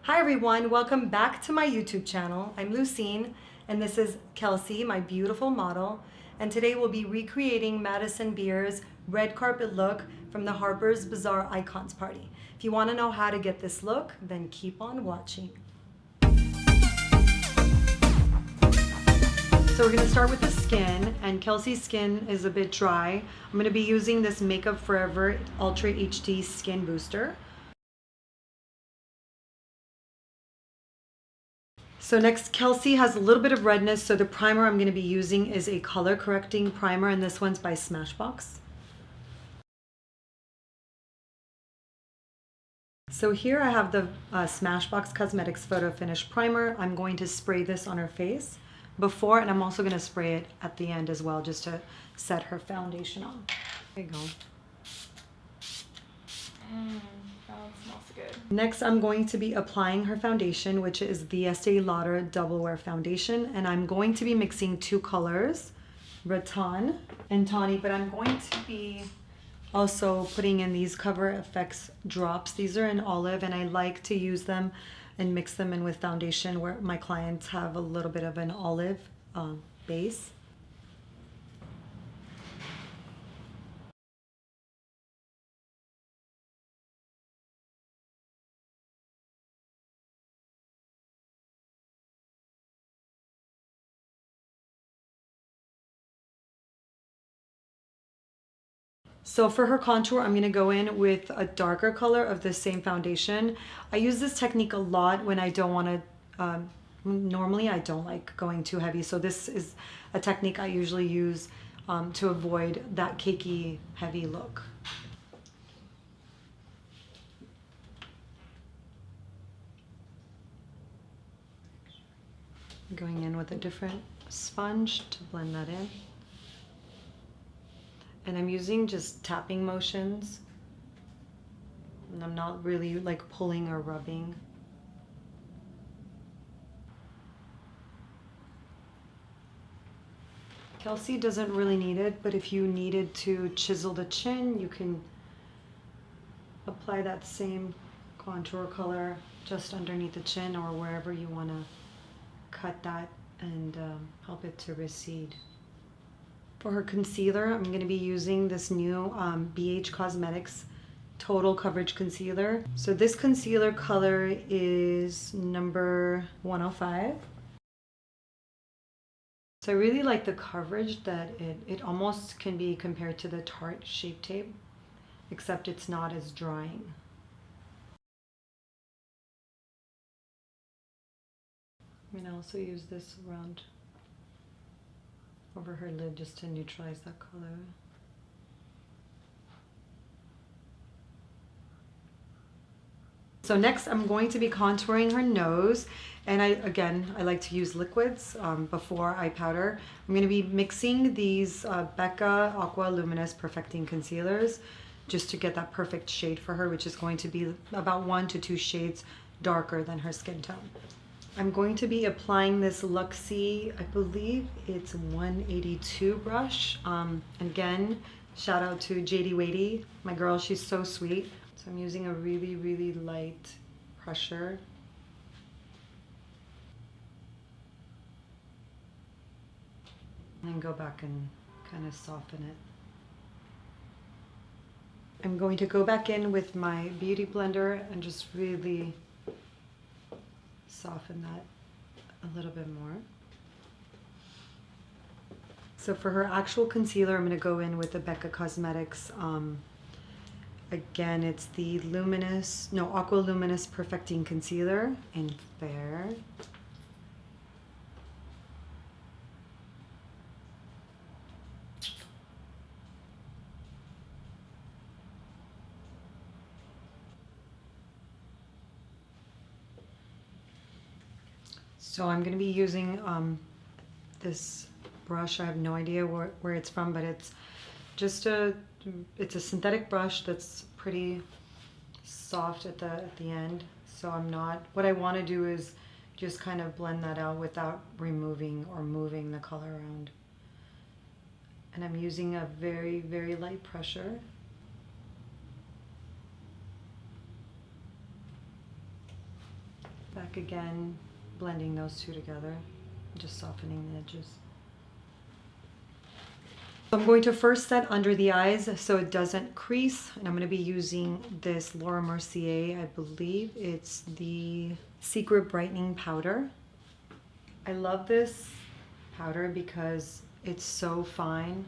Hi everyone, welcome back to my YouTube channel. I'm Lusine and this is Kelsi, my beautiful model. And today we'll be recreating Madison Beers' red carpet look from the Harper Bazaar Icons Party. If you want to know how to get this look, then keep on watching. So we're going to start with the skin, and Kelsi's skin is a bit dry. I'm going to be using this Makeup Forever Ultra HD Skin Booster. So next, Kelsi has a little bit of redness, so the primer I'm going to be using is a color correcting primer, and this one's by Smashbox. So here I have the Smashbox Cosmetics Photo Finish Primer. I'm going to spray this on her face before, and I'm also going to spray it at the end as well, just to set her foundation on. There you go. That smells good. Next, I'm going to be applying her foundation, which is the Estee Lauder Double Wear Foundation. And I'm going to be mixing two colors, Rattan and Tawny, but I'm going to be also putting in these Cover FX drops. These are in olive, and I like to use them and mix them in with foundation where my clients have a little bit of an olive base. So for her contour, I'm going to go in with a darker color of the same foundation. I use this technique a lot when I don't want to, normally I don't like going too heavy. So this is a technique I usually use to avoid that cakey, heavy look. Going in with a different sponge to blend that in. And I'm using just tapping motions, and I'm not really like pulling or rubbing. Kelsi doesn't really need it, but if you needed to chisel the chin, you can apply that same contour color just underneath the chin or wherever you want to cut that and help it to recede. For her concealer, I'm going to be using this new BH Cosmetics Total Coverage Concealer. So this concealer color is number 105. So I really like the coverage that it almost can be compared to the Tarte Shape Tape, except it's not as drying. I'm going to also use this around over her lid just to neutralize that color. So next I'm going to be contouring her nose, and I like to use liquids before I powder. I'm going to be mixing these Becca Aqua Luminous Perfecting Concealers just to get that perfect shade for her, which is going to be about 1 to 2 shades darker than her skin tone. I'm going to be applying this Luxie, I believe it's 182 brush. Again, shout out to JD Wadey, my girl, she's so sweet. So I'm using a really, really light pressure. And then go back and kind of soften it. I'm going to go back in with my beauty blender and just really soften that a little bit more. So for her actual concealer, I'm going to go in with the Becca Cosmetics. Again, it's the Aqua Luminous Perfecting Concealer in Fair. So I'm going to be using this brush. I have no idea where it's from, but it's just it's a synthetic brush that's pretty soft at the end. So what I want to do is just kind of blend that out without removing or moving the color around. And I'm using a very, very light pressure. Back again, blending those two together, just softening the edges. I'm going to first set under the eyes so it doesn't crease, and I'm going to be using this Laura Mercier, I believe it's the Secret Brightening Powder. I love this powder because it's so fine.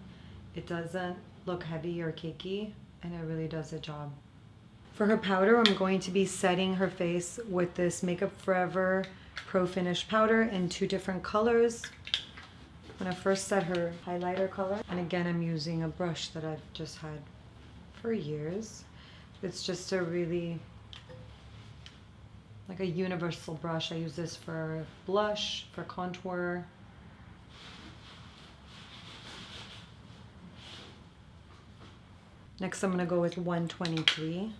It doesn't look heavy or cakey, and it really does the job. For her powder, I'm going to be setting her face with this Makeup Forever Pro Finish powder in 2 different colors. I'm going to first set her highlighter color, and again I'm using a brush that I've just had for years. It's just a really like a universal brush. I use this for blush, for contour. Next I'm going to go with 123.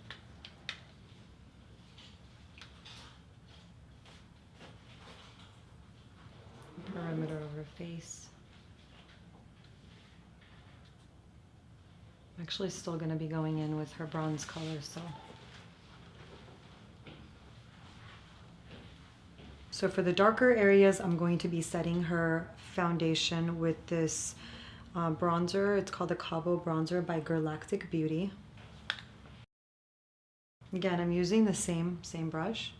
Perimeter of her face. I'm actually still going to be going in with her bronze color, so for the darker areas, I'm going to be setting her foundation with this bronzer. It's called the Cabo Bronzer by Galactic Beauty. Again, I'm using the same brush.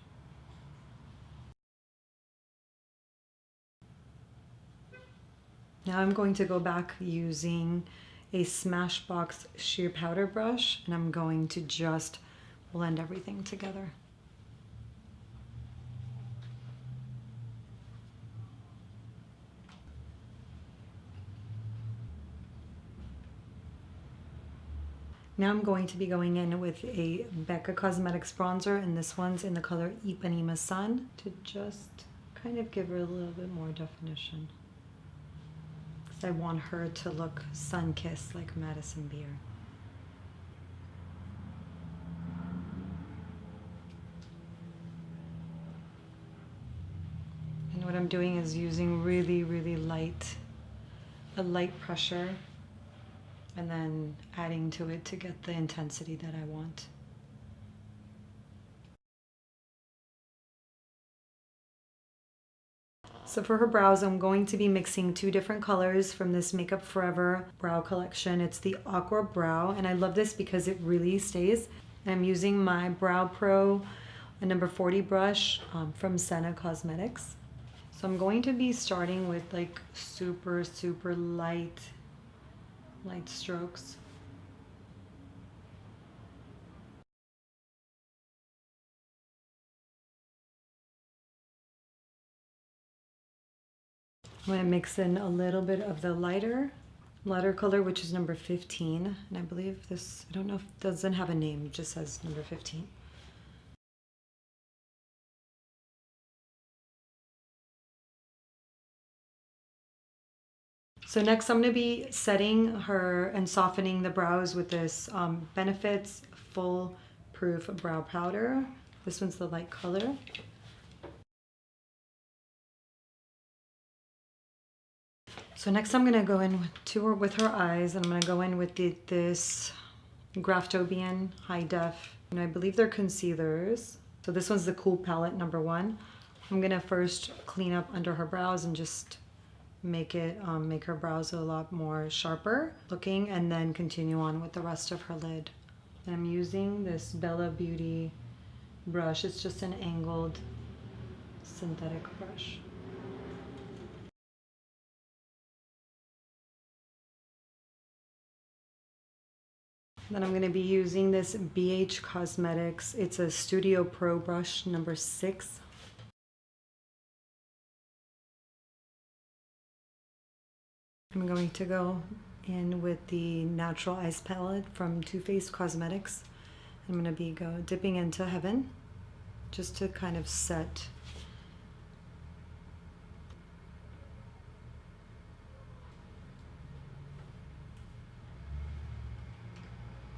Now I'm going to go back using a Smashbox sheer powder brush, and I'm going to just blend everything together. Now I'm going to be going in with a Becca Cosmetics bronzer, and this one's in the color Ipanema Sun, to just kind of give her a little bit more definition. Because I want her to look sun-kissed like Madison Beers. And what I'm doing is using really, really a light pressure, and then adding to it to get the intensity that I want. So for her brows, I'm going to be mixing 2 different colors from this Makeup Forever brow collection. It's the Aqua Brow, and I love this because it really stays. And I'm using my Brow Pro number 40 brush from Senna Cosmetics. So I'm going to be starting with like super, super light strokes. I'm going to mix in a little bit of the lighter color, which is number 15. And I believe this, I don't know if it doesn't have a name, it just says number 15. So next I'm going to be setting her and softening the brows with this Benefits Full Proof Brow Powder. This one's the light color. So next I'm going to go in with her eyes, and I'm going to go in with this Graftobian High Def, and I believe they're concealers. So this one's the Cool Palette number 1. I'm going to first clean up under her brows and just make her brows a lot more sharper looking, and then continue on with the rest of her lid. And I'm using this Bella Beauty brush. It's just an angled synthetic brush. Then I'm going to be using this BH Cosmetics. It's a Studio Pro brush number 6. I'm going to go in with the Natural Ice Palette from Toofaced Cosmetics. I'm going to be dipping into Heaven just to kind of set.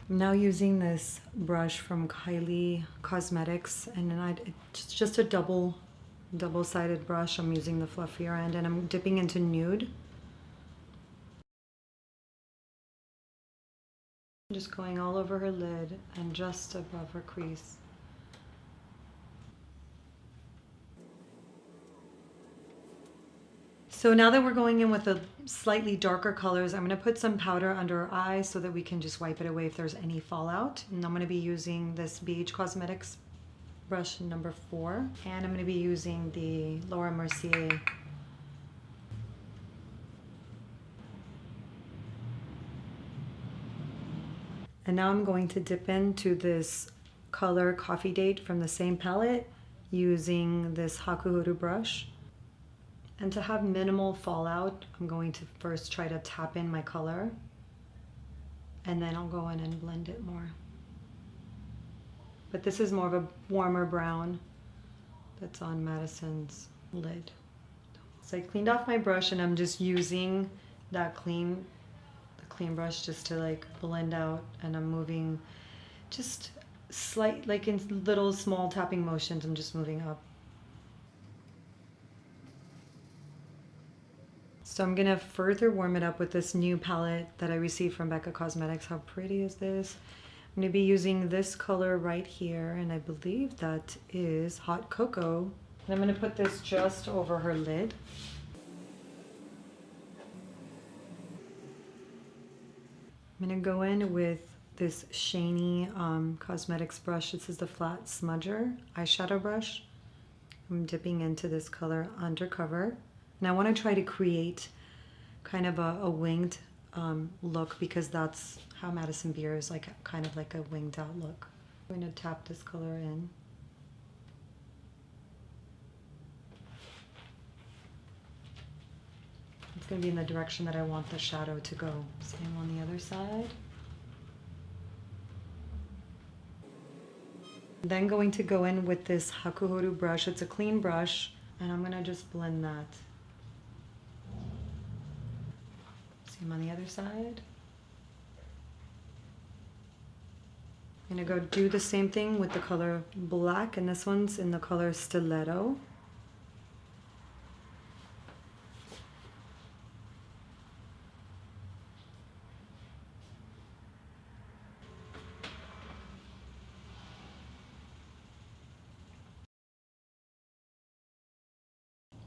I'm now using this brush from Kylie Cosmetics, and then it's just a double-sided brush. I'm using the fluffier end, and I'm dipping into Nude. Just going all over her lid and just above her crease. So now that we're going in with the slightly darker colors, I'm going to put some powder under our eyes so that we can just wipe it away if there's any fallout. And I'm going to be using this BH Cosmetics brush number 4. And I'm going to be using the Laura Mercier. And now I'm going to dip into this color Coffee Date from the same palette using this Hakuhoru brush. And to have minimal fallout, I'm going to first try to tap in my color, and then I'll go in and blend it more. But this is more of a warmer brown that's on Madison's lid. So I cleaned off my brush and I'm just using that clean brush just to like blend out, and I'm moving just slight, like in little small tapping motions, I'm just moving up. So I'm gonna further warm it up with this new palette that I received from Becca Cosmetics. How pretty is this? I'm gonna be using this color right here, and I believe that is Hot Cocoa. And I'm gonna put this just over her lid. I'm gonna go in with this Shiny Cosmetics brush. This is the flat smudger eyeshadow brush. I'm dipping into this color Undercover. And I want to try to create kind of a winged look, because that's how Madison Beers, like kind of like a winged out look. I'm going to tap this color in. It's going to be in the direction that I want the shadow to go. Same on the other side. Then going to go in with this Hakuhoru brush. It's a clean brush, and I'm going to just blend that. Same on the other side. I'm gonna go do the same thing with the color Black, and this one's in the color Stiletto.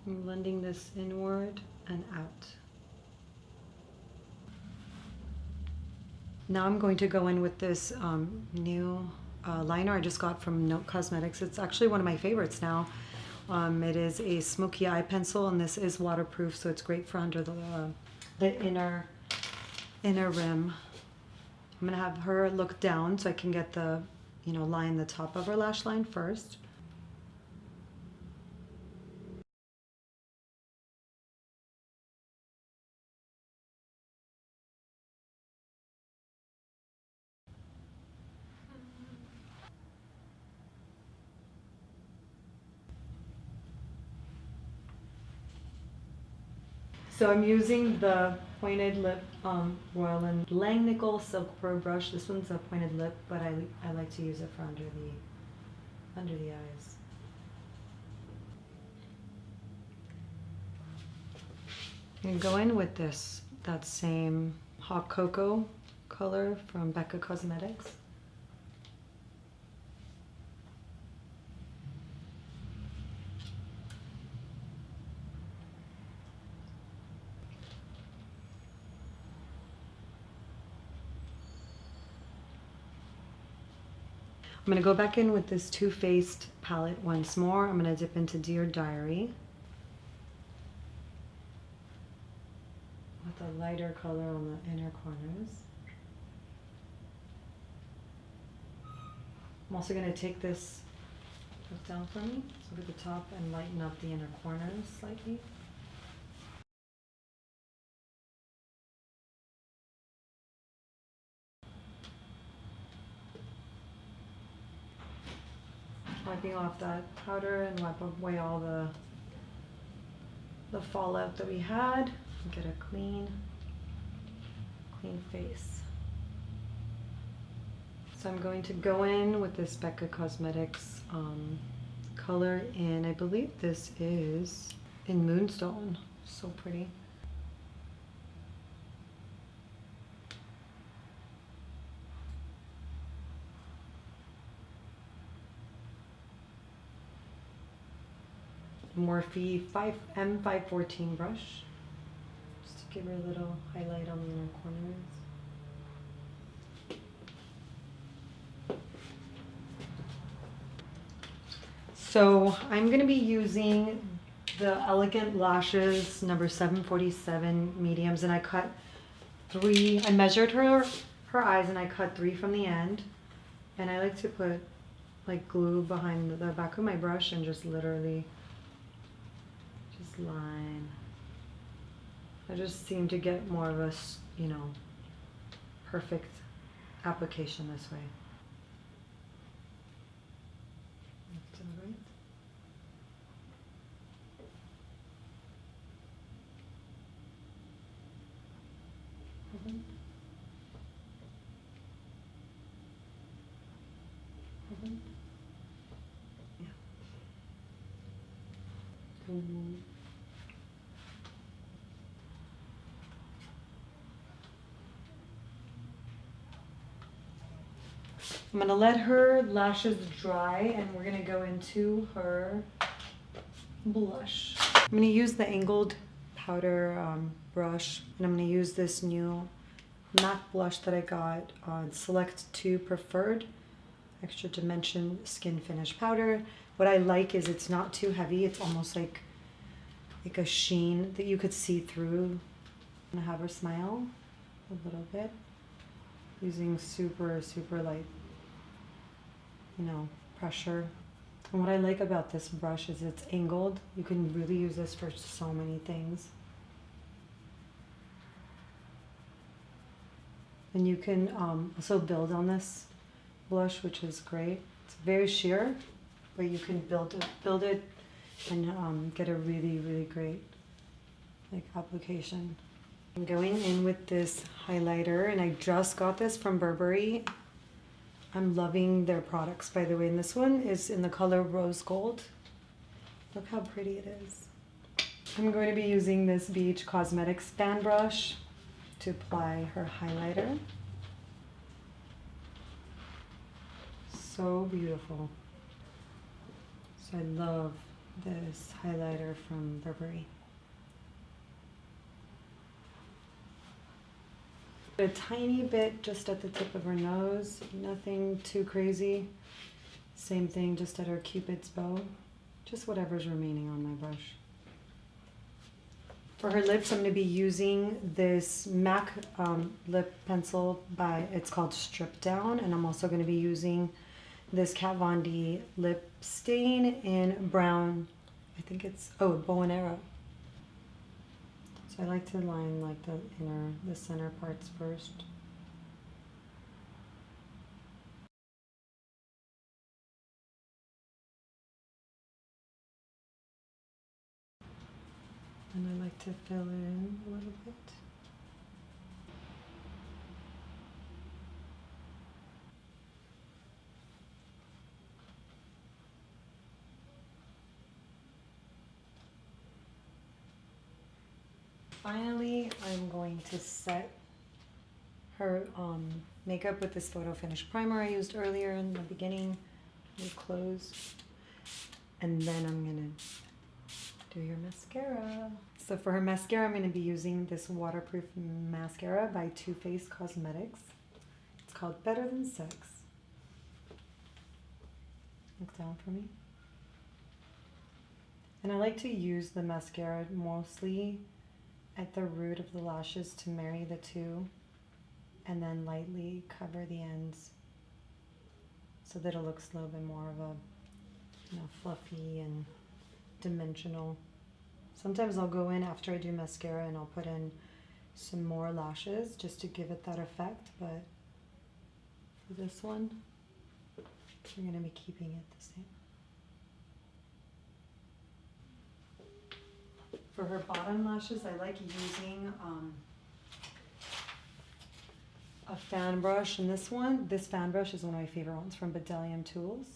I'm blending this inward and out. Now I'm going to go in with this new liner I just got from Note Cosmetics. It's actually one of my favorites now. It is a smoky eye pencil, and this is waterproof, so it's great for under the inner rim. I'm gonna have her look down so I can get the, line the top of her lash line first. So I'm using the pointed lip Royal and Langnickel Silk Pro brush. This one's a pointed lip, but I like to use it for under the eyes. I'm gonna go in with that same Hot Cocoa color from Becca Cosmetics. I'm going to go back in with this Toofaced palette once more. I'm going to dip into Dear Diary with a lighter color on the inner corners. I'm also going to take this down for me, over the top, and lighten up the inner corners slightly. Wiping off that powder and wipe away all the fallout that we had. Get a clean face. So I'm going to go in with this Becca Cosmetics color in, I believe this is in Moonstone. So pretty. Morphe M514 brush, just to give her a little highlight on the inner corners. So I'm going to be using the Elegant Lashes number 747 mediums, and I cut 3. I measured her eyes and I cut 3 from the end, and I like to put like glue behind the back of my brush and just literally just line. I just seem to get more of a, you know, perfect application this way. Left to the right. Yeah. I'm gonna let her lashes dry, and we're gonna go into her blush. I'm gonna use the angled powder brush, and I'm gonna use this new MAC blush that I got on Select 2 Preferred Extra Dimension Skin Finish Powder. What I like is it's not too heavy. It's almost like a sheen that you could see through. I'm gonna have her smile a little bit using super light, you know, pressure. And what I like about this brush is it's angled. You can really use this for so many things. And you can also build on this blush, which is great. It's very sheer, but you can build it and get a really great like application. I'm going in with this highlighter, and I just got this from Burberry. I'm loving their products, by the way, and this one is in the color Rose Gold. Look how pretty it is. I'm going to be using this BH Cosmetics fan brush to apply her highlighter. So beautiful. So I love this highlighter from Burberry. A tiny bit just at the tip of her nose, nothing too crazy. Same thing just at her Cupid's bow, just whatever's remaining on my brush. For her lips, I'm going to be using this MAC lip pencil it's called Strip Down, and I'm also going to be using this Katvon D lip stain in brown. I think it's, bow and arrow. So I like to line like the center parts first. And I like to fill it in a little bit. Finally, I'm going to set her makeup with this photo finish primer I used earlier in the beginning. You close, and then I'm gonna do your mascara. So for her mascara, I'm gonna be using this waterproof mascara by Toofaced Cosmetics. It's called Better Than Sex. Look down for me. And I like to use the mascara mostly at the root of the lashes to marry the two, and then lightly cover the ends so that it looks a little bit more of a, you know, fluffy and dimensional. Sometimes I'll go in after I do mascara and I'll put in some more lashes just to give it that effect, but for this one, we're going to be keeping it the same. For her bottom lashes, I like using a fan brush, and this fan brush is one of my favorite ones from Bedelium Tools.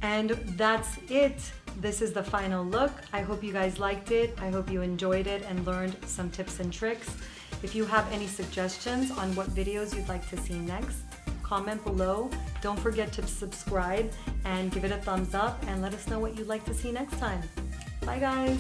And that's it. This is the final look. I hope you guys liked it. I hope you enjoyed it and learned some tips and tricks. If you have any suggestions on what videos you'd like to see next, comment below. Don't forget to subscribe and give it a thumbs up and let us know what you'd like to see next time. Bye guys!